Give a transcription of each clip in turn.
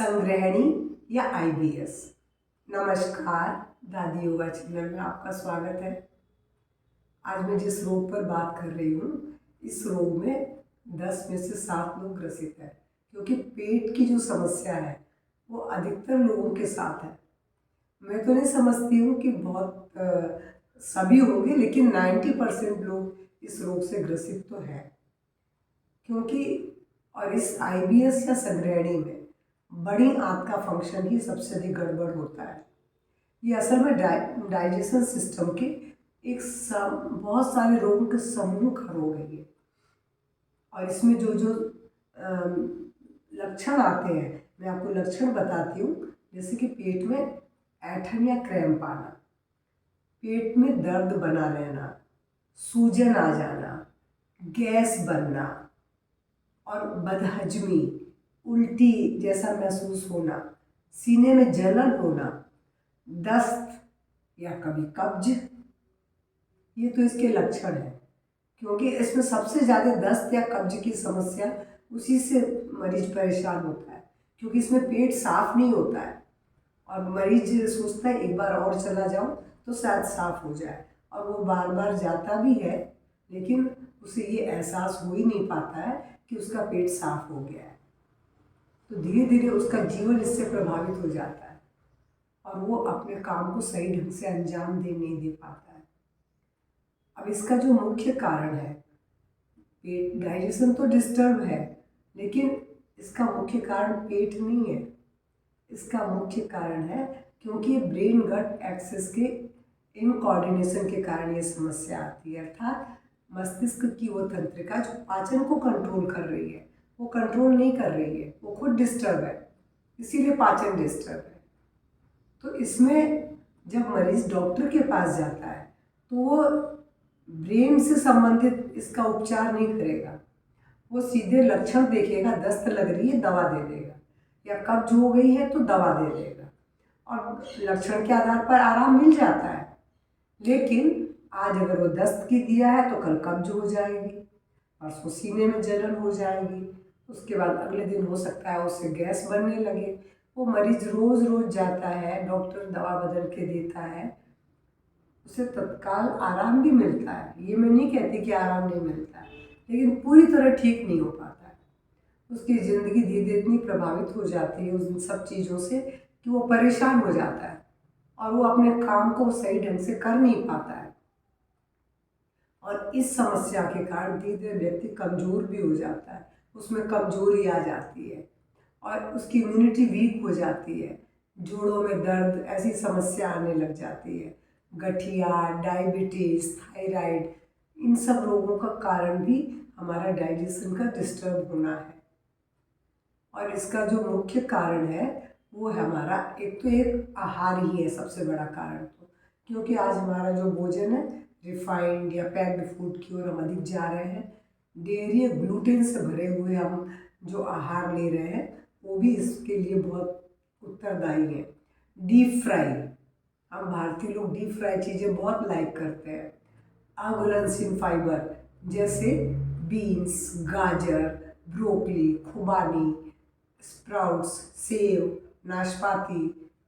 संग्रहणी या आईबीएस। नमस्कार, दादी योगा चैनल में आपका स्वागत है। आज मैं जिस रोग पर बात कर रही हूँ, इस रोग में 10 में से 7 लोग ग्रसित हैं, क्योंकि पेट की जो समस्या है वो अधिकतर लोगों के साथ है। मैं तो नहीं समझती हूँ कि बहुत सभी होंगे, लेकिन 90% लोग इस रोग से ग्रसित तो हैं। क्योंकि और इस आईबीएस या संग्रहणी में बड़ी आंत का फंक्शन ही सबसे अधिक गड़बड़ होता है। ये असल में डाइजेशन सिस्टम के बहुत सारे रोगों के समूह का रोग है ये। और इसमें जो जो लक्षण आते हैं, मैं आपको लक्षण बताती हूँ। जैसे कि पेट में ऐंठन या क्रैम्प आना, पेट में दर्द बना रहना, सूजन आ जाना, गैस बनना और बदहजमी, उल्टी जैसा महसूस होना, सीने में जलन होना, दस्त या कभी कब्ज। ये तो इसके लक्षण हैं, क्योंकि इसमें सबसे ज़्यादा दस्त या कब्ज की समस्या उसी से मरीज परेशान होता है, क्योंकि इसमें पेट साफ नहीं होता है और मरीज सोचता है एक बार और चला जाऊं तो शायद साफ हो जाए, और वो बार बार जाता भी है, लेकिन उसे ये एहसास हो ही नहीं पाता है कि उसका पेट साफ हो गया है। तो धीरे धीरे उसका जीवन इससे प्रभावित हो जाता है और वो अपने काम को सही ढंग से अंजाम नहीं दे पाता है। अब इसका जो मुख्य कारण है, पेट डाइजेशन तो डिस्टर्ब है, लेकिन इसका मुख्य कारण पेट नहीं है। इसका मुख्य कारण है क्योंकि ब्रेन गट एक्सेस के इनकोऑर्डिनेशन के कारण ये समस्या आती है। अर्थात मस्तिष्क की वो तंत्रिका जो पाचन को कंट्रोल कर रही है, वो कंट्रोल नहीं कर रही है, वो खुद डिस्टर्ब है, इसीलिए पाचन डिस्टर्ब है। तो इसमें जब मरीज डॉक्टर के पास जाता है तो वो ब्रेन से संबंधित इसका उपचार नहीं करेगा, वो सीधे लक्षण देखेगा, दस्त लग रही है दवा दे देगा, या कब्ज हो गई है तो दवा दे देगा, और लक्षण के आधार पर आराम मिल जाता है। लेकिन आज अगर वो दस्त की दिया है तो कल कब्ज हो जाएगी, परसों सीने में जलन हो जाएगी, उसके बाद अगले दिन हो सकता है उससे गैस बनने लगे। वो मरीज रोज रोज जाता है, डॉक्टर दवा बदल के देता है, उसे तत्काल आराम भी मिलता है, ये मैं नहीं कहती कि आराम नहीं मिलता है, लेकिन पूरी तरह ठीक नहीं हो पाता है। उसकी ज़िंदगी धीरे धीरे इतनी प्रभावित हो जाती है उन सब चीज़ों से कि वो परेशान हो जाता है और वो अपने काम को सही ढंग से कर नहीं पाता है। और इस समस्या के कारण धीरे धीरे व्यक्ति कमज़ोर भी हो जाता है, उसमें कमजोरी आ जाती है और उसकी इम्यूनिटी वीक हो जाती है, जोड़ों में दर्द, ऐसी समस्या आने लग जाती है। गठिया, डायबिटीज़, थायराइड, इन सब रोगों का कारण भी हमारा डाइजेशन का डिस्टर्ब होना है। और इसका जो मुख्य कारण है वो है हमारा एक आहार ही है सबसे बड़ा कारण। तो क्योंकि आज हमारा जो भोजन है रिफाइंड या पैक्ड फूड की ओर हम अधिक जा रहे हैं, डेयरी ग्लूटेन से भरे हुए हम जो आहार ले रहे हैं वो भी इसके लिए बहुत उत्तरदायी है। डीप फ्राई, हम भारतीय लोग डीप फ्राई चीज़ें बहुत लाइक करते हैं। अघुलनशील फाइबर जैसे बीन्स, गाजर, ब्रोकली, खुबानी, स्प्राउट्स, सेव, नाशपाती,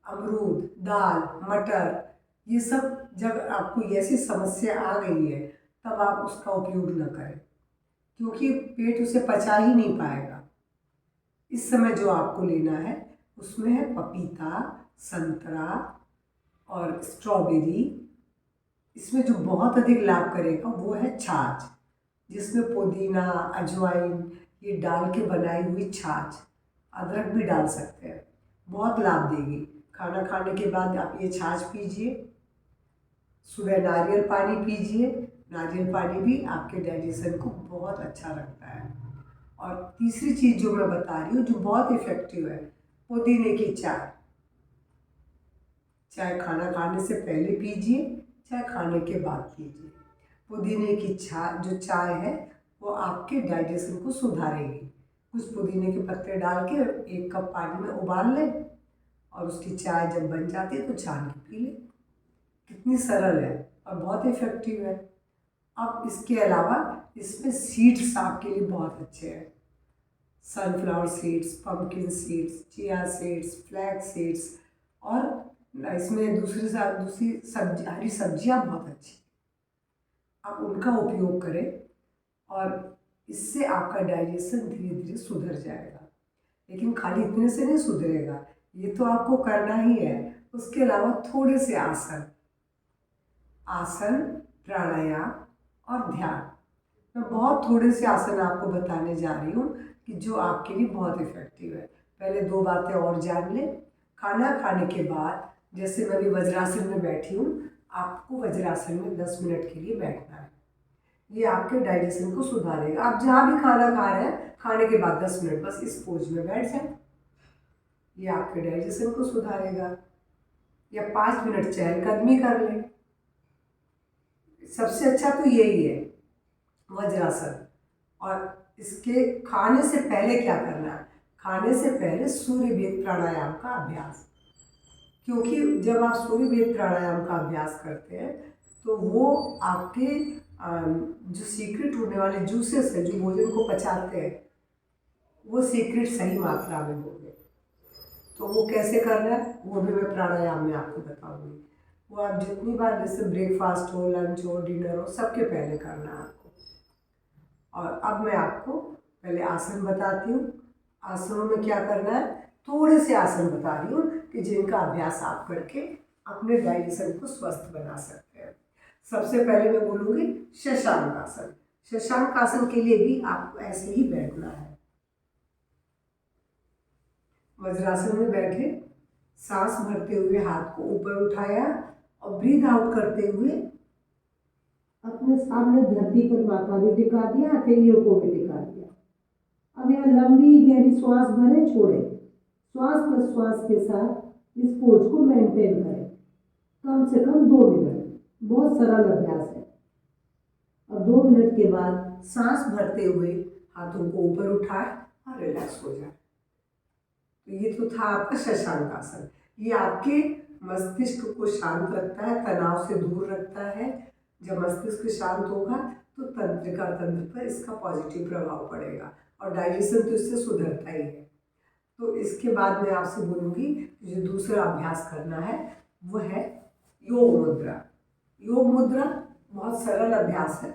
अमरूद, दाल, मटर, ये सब जब आपको ऐसी समस्या आ गई है तब आप उसका उपयोग न करें, क्योंकि पेट उसे पचा ही नहीं पाएगा। इस समय जो आपको लेना है उसमें है पपीता, संतरा और स्ट्रॉबेरी। इसमें जो बहुत अधिक लाभ करेगा वो है छाछ, जिसमें पुदीना, अजवाइन ये डाल के बनाई हुई छाछ, अदरक भी डाल सकते हैं, बहुत लाभ देगी। खाना खाने के बाद आप ये छाछ पीजिए, सुबह नारियल पानी पीजिए, नारियल पानी भी आपके डाइजेशन को बहुत अच्छा रखता है। और तीसरी चीज़ जो मैं बता रही हूँ जो बहुत इफ़ेक्टिव है, पुदीने की चाय। चाहे खाना खाने से पहले पीजिए, चाहे खाने के बाद पीजिए। पुदीने की जो चाय है वो आपके डाइजेशन को सुधारेगी। कुछ पुदीने के पत्ते डाल के 1 कप पानी में उबाल लें और उसकी चाय जब बन जाती है तो छान के पी लें। कितनी सरल है और बहुत इफ़ेक्टिव है। अब इसके अलावा इसमें सीड्स आपके लिए बहुत अच्छे हैं। Sunflower seeds, pumpkin seeds, chia seeds, flax seeds, और इसमें दूसरी सब्जी, हरी सब्जियां बहुत अच्छी, आप उनका उपयोग करें और इससे आपका डाइजेशन धीरे धीरे सुधर जाएगा। लेकिन खाली इतने से नहीं सुधरेगा, ये तो आपको करना ही है। उसके अलावा थोड़े से आसन, प्राणायाम और ध्यान, मैं बहुत थोड़े से आसन आपको बताने जा रही हूँ कि जो आपके लिए बहुत इफेक्टिव है। पहले 2 बातें और जान लें। खाना खाने के बाद जैसे मैं भी वज्रासन में बैठी हूँ, आपको वज्रासन में 10 मिनट के लिए बैठना है। ये आपके डाइजेशन को सुधारेगा। आप जहाँ भी खाना खा रहे हैं, खाने के बाद 10 मिनट बस इस पोज में बैठ जाए, ये आपके डाइजेशन को सुधारेगा। या 5 मिनट चहलकदमी कर लें। सबसे अच्छा तो यही है वज्रासन। और इसके खाने से पहले क्या करना है? खाने से पहले सूर्य भेद प्राणायाम का अभ्यास, क्योंकि जब आप सूर्य भेद प्राणायाम का अभ्यास करते हैं तो वो आपके जो सीक्रेट होने वाले जूसेस हैं, जो भोजन को पचाते हैं, वो सीक्रेट सही मात्रा में होंगे। तो वो कैसे करना है वो भी मैं प्राणायाम में आपको बताऊंगी। वो आप जितनी बार, जैसे ब्रेकफास्ट हो, लंच हो, डिनर हो, सबके पहले करना है आपको। और अब मैं आपको पहले आसन बताती हूँ। आसनों में क्या करना है, थोड़े से आसन बता रही हूँ कि जिनका अभ्यास आप करके अपने डाइजेशन को स्वस्थ बना सकते हैं। सबसे पहले मैं बोलूँगी शशांक आसन। शशांक आसन के लिए भी आपको ऐसे ही बैठना है। वज्रासन में बैठे, सांस भरते हुए हाथ को ऊपर उठाया और ब्रीथ आउट करते हुए अपने सामने धरती पर माथा भी टिका दिया, हथेलियों को भी टिका दिया। अब यह लंबी गहरी श्वास भरे, छोड़े। श्वास प्रश्वास के साथ इस पोज को मेंटेन करें कम से कम 2 मिनट। बहुत सरल अभ्यास है। और 2 मिनट के बाद सांस भरते हुए हाथों को ऊपर उठाए और रिलैक्स हो जाए। तो ये तो था आपका शशांक आसन। ये आपके मस्तिष्क को शांत रखता है, तनाव से दूर रखता है। जब मस्तिष्क शांत होगा तो तंत्रिका तंत्र पर इसका पॉजिटिव प्रभाव पड़ेगा और डाइजेशन तो इससे सुधरता ही है। तो इसके बाद मैं आपसे बोलूँगी जो दूसरा अभ्यास करना है वो है योग मुद्रा। योग मुद्रा बहुत सरल अभ्यास है।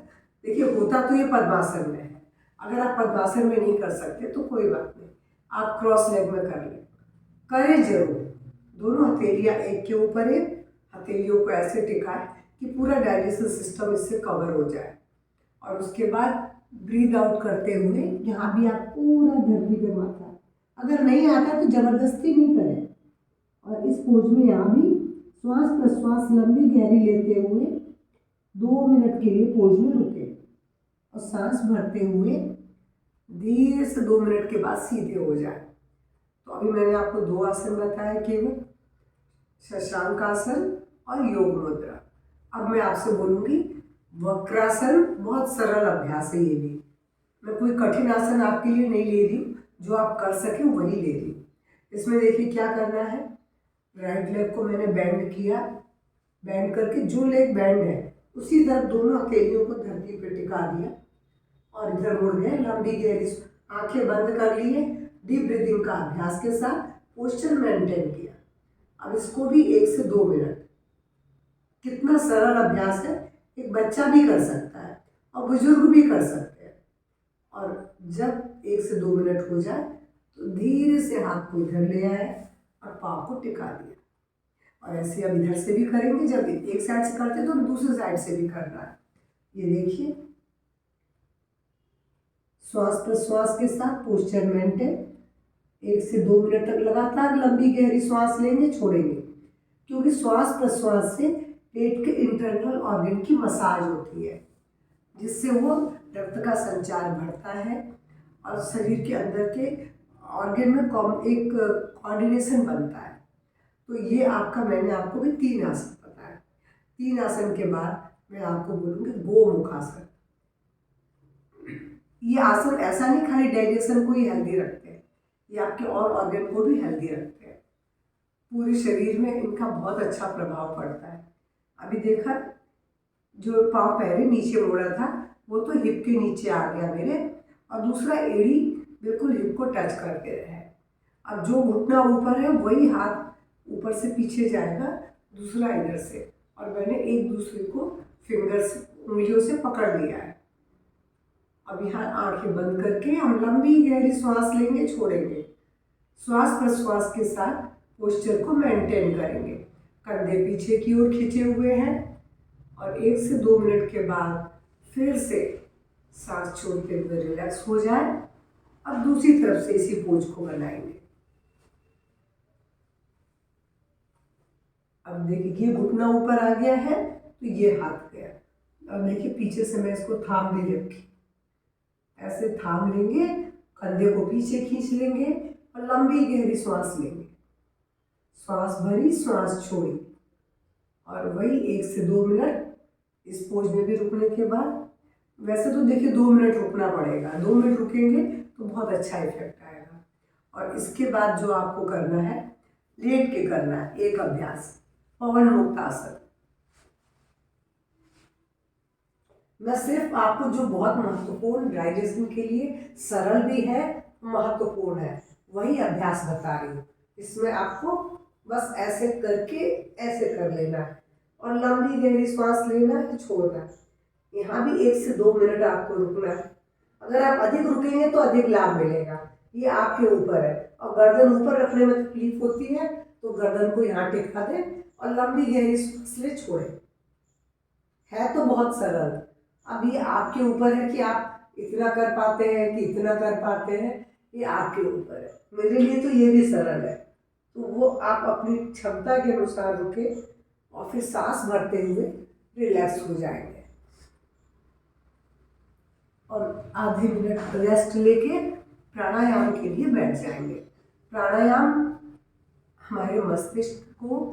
देखिए, होता तो ये पद्मासन में है। अगर आप पद्मासन में नहीं कर सकते तो कोई बात नहीं, आप क्रॉस लेग में कर लें, करें जरूर। दोनों हथेलियाँ एक के ऊपर एक, हथेलियों को ऐसे टिकाए कि पूरा डाइजेशन सिस्टम इससे कवर हो जाए। और उसके बाद ब्रीद आउट करते हुए यहाँ भी आप पूरा धरती पे माथा, अगर नहीं आता तो जबरदस्ती नहीं करें। और इस पोज में यहाँ भी श्वास प्रश्वास लंबी गहरी लेते हुए 2 मिनट के लिए पोज में रुके और सांस भरते हुए धीरे से 2 मिनट के बाद सीधे हो जाए। तो अभी मैंने आपको 2 आसन बताए केवल, शशांक आसन और योग मुद्रा। अब मैं आपसे बोलूँगी वक्रासन। बहुत सरल अभ्यास है ये भी। मैं कोई कठिन आसन आपके लिए नहीं ले रही हूँ, जो आप कर सकें वही ले रही हूँ। इसमें देखिए क्या करना है, राइट लेग को मैंने बेंड किया, बेंड करके जो लेग बेंड है उसी तरफ दोनों हथेलियों को धरती पे टिका दिया और इधर मुड़ गए। लंबी गहरी आंखें बंद कर लिए, डीप ब्रीदिंग का अभ्यास के साथ पोस्चर मेंटेन किया। अब इसको भी 1 से 2 मिनट, कितना सरल अभ्यास है, एक बच्चा भी कर सकता है और बुजुर्ग भी कर सकते हैं। और जब 1 से 2 मिनट हो जाए तो धीरे से हाथ को इधर ले आए और पाँव को टिका दिया। और ऐसे अब इधर से भी करेंगे, जब एक साइड से करते तो दूसरी साइड से भी करना है। ये देखिए, श्वास प्रश्वास के साथ पोस्चर मेंटेन, 1 से 2 मिनट तक लगातार लंबी गहरी श्वास लेंगे, छोड़ेंगे। क्योंकि श्वास प्रश्वास से पेट के इंटरनल ऑर्गन की मसाज होती है, जिससे वो रक्त का संचार बढ़ता है और शरीर के अंदर के ऑर्गन में एक कोऑर्डिनेशन बनता है। तो ये आपका, मैंने आपको भी 3 आसन बताया। 3 आसन के बाद मैं आपको बोलूँगी गोमुख आसन। ये आसन ऐसा नहीं खाली डाइजेशन को ही हेल्दी रखते हैं, ये आपके और ऑर्गन को भी हेल्दी रखते हैं। पूरे शरीर में इनका बहुत अच्छा प्रभाव पड़ता है। अभी देखा, जो पाँव पहले नीचे मोड़ा था वो तो हिप के नीचे आ गया मेरे, और दूसरा एड़ी बिल्कुल हिप को टच करके रहे। अब जो घुटना ऊपर है वही हाथ ऊपर से पीछे जाएगा, दूसरा इधर से, और मैंने एक दूसरे को फिंगर से, उंगलियों से पकड़ लिया है। अब यहाँ आंखें बंद करके हम लंबी गहरी सांस लेंगे, छोड़ेंगे। श्वास प्रश्वास के साथ पोस्चर को मेंटेन करेंगे। कंधे पीछे की ओर खींचे हुए हैं और 1 से 2 मिनट के बाद फिर से सांस छोड़ते हुए रिलैक्स हो जाए। अब दूसरी तरफ से इसी पोज को बनाएंगे। अब देखिए ये घुटना ऊपर आ गया है तो ये हाथ गया। अब देखिए पीछे से मैं इसको थाम भी रखी, ऐसे थाम लेंगे, कंधे को पीछे खींच लेंगे और लंबी गहरी सांस लेंगे। सांस भरी, सांस छोड़ी, और वही 1 से 2 मिनट इस पोज में भी रुकने के बाद, वैसे तो देखिए 2 मिनट रुकना पड़ेगा, 2 मिनट रुकेंगे तो बहुत अच्छा इफेक्ट आएगा। और इसके बाद जो आपको करना है, लेट के करना है एक अभ्यास, पवन मुक्त आसन। मैं सिर्फ आपको जो बहुत महत्वपूर्ण, डाइजेशन के लिए सरल भी है, महत्वपूर्ण है, वही अभ्यास बता रही हूँ। इसमें आपको बस ऐसे करके ऐसे कर लेना है और लंबी गहरी सांस लेना है, छोड़ना है। यहाँ भी 1 से 2 मिनट आपको रुकना है। अगर आप अधिक रुकेंगे तो अधिक लाभ मिलेगा, ये आपके ऊपर है। और गर्दन ऊपर रखने में तकलीफ होती है तो गर्दन को यहाँ टिका दें और लंबी गहरी सांस ले, छोड़ें। है तो बहुत सरल। अब ये आपके ऊपर है कि आप इतना कर पाते हैं कि इतना कर पाते हैं, ये आपके ऊपर है। मेरे लिए तो ये भी सरल है, तो वो आप अपनी क्षमता के अनुसार रुके और फिर सांस भरते हुए रिलैक्स हो जाएंगे और आधे मिनट रेस्ट लेके प्राणायाम के लिए बैठ जाएंगे। प्राणायाम हमारे मस्तिष्क को,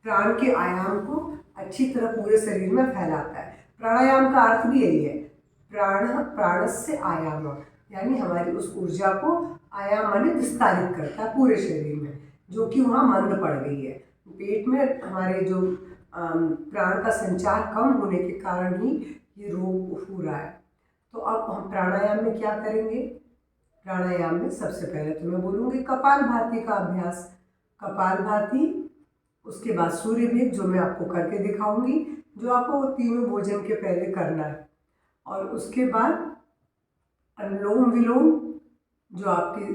प्राण के आयाम को अच्छी तरह पूरे शरीर में फैलाता है। प्राणायाम का अर्थ भी यही है, प्राणस्य आयाम, यानी हमारी उस ऊर्जा को आयाम माने विस्तारित करता है पूरे शरीर में, जो कि वहाँ मंद पड़ गई है। पेट में हमारे जो प्राण का संचार कम होने के कारण ही ये रोग हो रहा है। तो अब हम प्राणायाम में क्या करेंगे? प्राणायाम में सबसे पहले तो मैं बोलूँगी कपालभाति का अभ्यास। कपालभाति, उसके बाद सूर्य भेद जो मैं आपको करके दिखाऊंगी, जो आपको तीनों भोजन के पहले करना है। और उसके बाद अनुलोम विलोम, जो आपके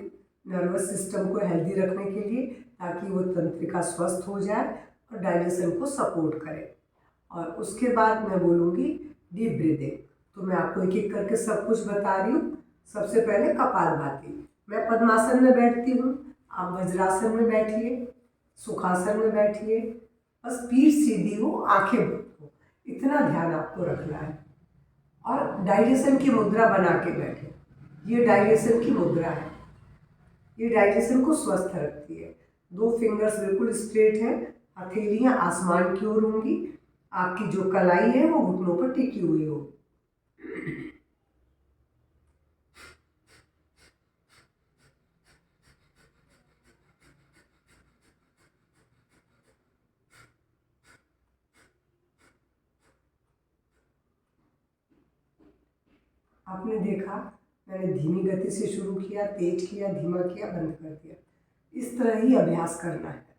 नर्वस सिस्टम को हेल्दी रखने के लिए, ताकि वो तंत्रिका स्वस्थ हो जाए और डाइजेशन को सपोर्ट करे। और उसके बाद मैं बोलूँगी डीप ब्रीदिंग। तो मैं आपको एक एक करके सब कुछ बता रही हूँ। सबसे पहले कपालभाति। मैं पद्मासन में बैठती हूँ, आप वज्रासन में बैठिए, सुखासन में बैठिए, बस पीठ सीधी हो, आंखें बंद हो, इतना ध्यान आपको रखना है। और डाइजेशन की मुद्रा बना के बैठे। ये डाइजेशन की मुद्रा है, ये डाइजेशन को स्वस्थ रखती है। 2 फिंगर्स बिल्कुल स्ट्रेट है, हथेलियाँ आसमान की ओर होंगी, आपकी जो कलाई है वो घुटनों पर टिकी हुई हो। आपने देखा, मैंने धीमी गति से शुरू किया, तेज किया, धीमा किया, बंद कर दिया। इस तरह ही अभ्यास करना है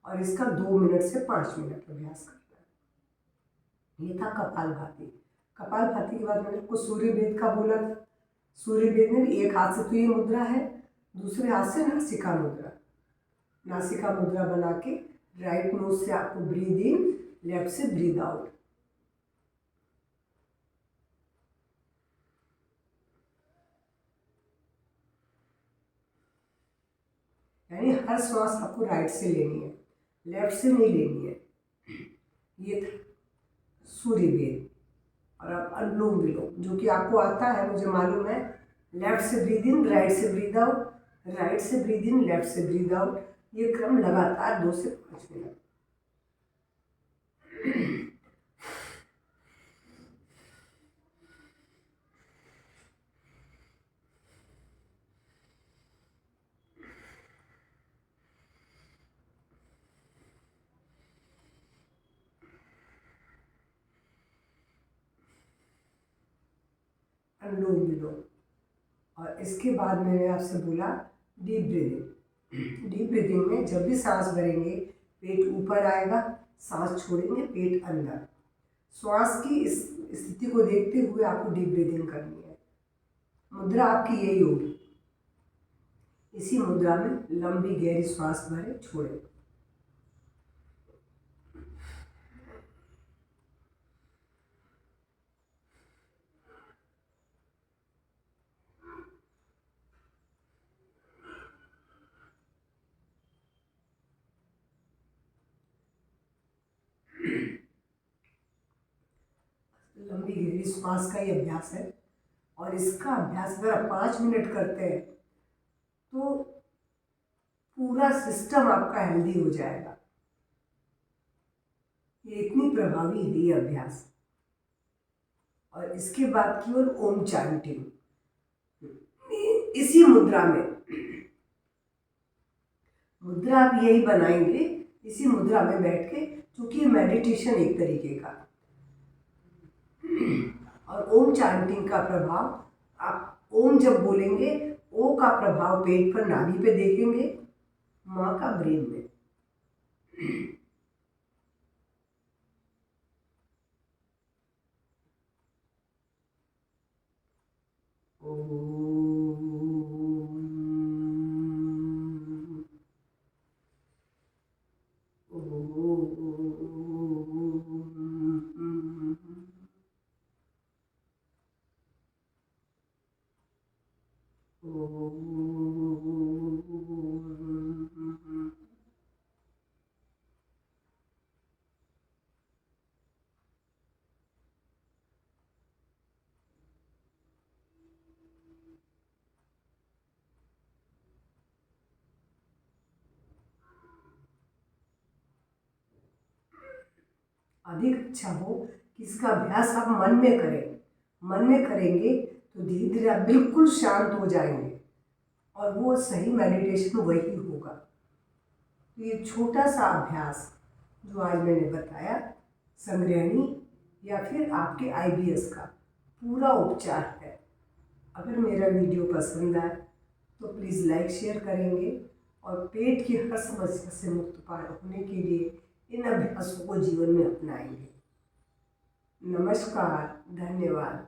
और इसका 2 मिनट से 5 मिनट अभ्यास करना है। ये था कपालभाति। कपालभाति के बाद मैंने आपको सूर्य भेद का बोला था। सूर्य भेद में भी एक हाथ से तो ये मुद्रा है, दूसरे हाथ से नासिका मुद्रा। नासिका मुद्रा बना के राइट नोज से आपको ब्रीद इन, लेफ्ट से ब्रीद आउट। यानी हर श्वास आपको राइट से लेनी है, लेफ्ट से नहीं लेनी है। ये था सूर्य भेद। और अब अनुलोम विलोम, जो कि आपको आता है, मुझे मालूम है। लेफ्ट से ब्रीद इन, राइट से ब्रीद आउट, राइट से ब्रीद इन, लेफ्ट से ब्रीद आउट। ये क्रम लगातार 2 से 5 मिनट। अनुलोम विलोम। और इसके बाद मैंने आपसे बोला डीप ब्रीदिंग। डीप ब्रीदिंग में जब भी सांस भरेंगे पेट ऊपर आएगा, सांस छोड़ेंगे पेट अंदर। श्वास की इस स्थिति को देखते हुए आपको डीप ब्रीदिंग करनी है। मुद्रा आपकी यही होगी। इसी मुद्रा में लंबी गहरी श्वास भरें, छोड़ें। लंबी गहरी श्वास का ही अभ्यास है और इसका अभ्यास अगर आप 5 मिनट करते हैं तो पूरा सिस्टम आपका हेल्दी हो जाएगा। ये इतनी प्रभावी है ये अभ्यास। और इसके बाद की ओर ओम चैंटिंग इसी मुद्रा में। मुद्रा आप यही बनाएंगे इसी मुद्रा में बैठ के, क्योंकि मेडिटेशन एक तरीके का। और ओम चैंटिंग का प्रभाव, आप ओम जब बोलेंगे ओ का प्रभाव पेट पर नाभि पे देखेंगे, माँ का ब्रेन में। अधिक अच्छा हो कि इसका अभ्यास आप मन में करें। मन में करेंगे तो धीरे धीरे आप बिल्कुल शांत हो जाएंगे और वो सही मेडिटेशन वही होगा। तो ये छोटा सा अभ्यास जो आज मैंने बताया, संग्रहणी या फिर आपके IBS का पूरा उपचार है। अगर मेरा वीडियो पसंद आए तो प्लीज़ लाइक शेयर करेंगे और पेट की हर समस्या से मुक्त होने के लिए इन अभ्यासों को जीवन में अपनाएंगे। नमस्कार, धन्यवाद।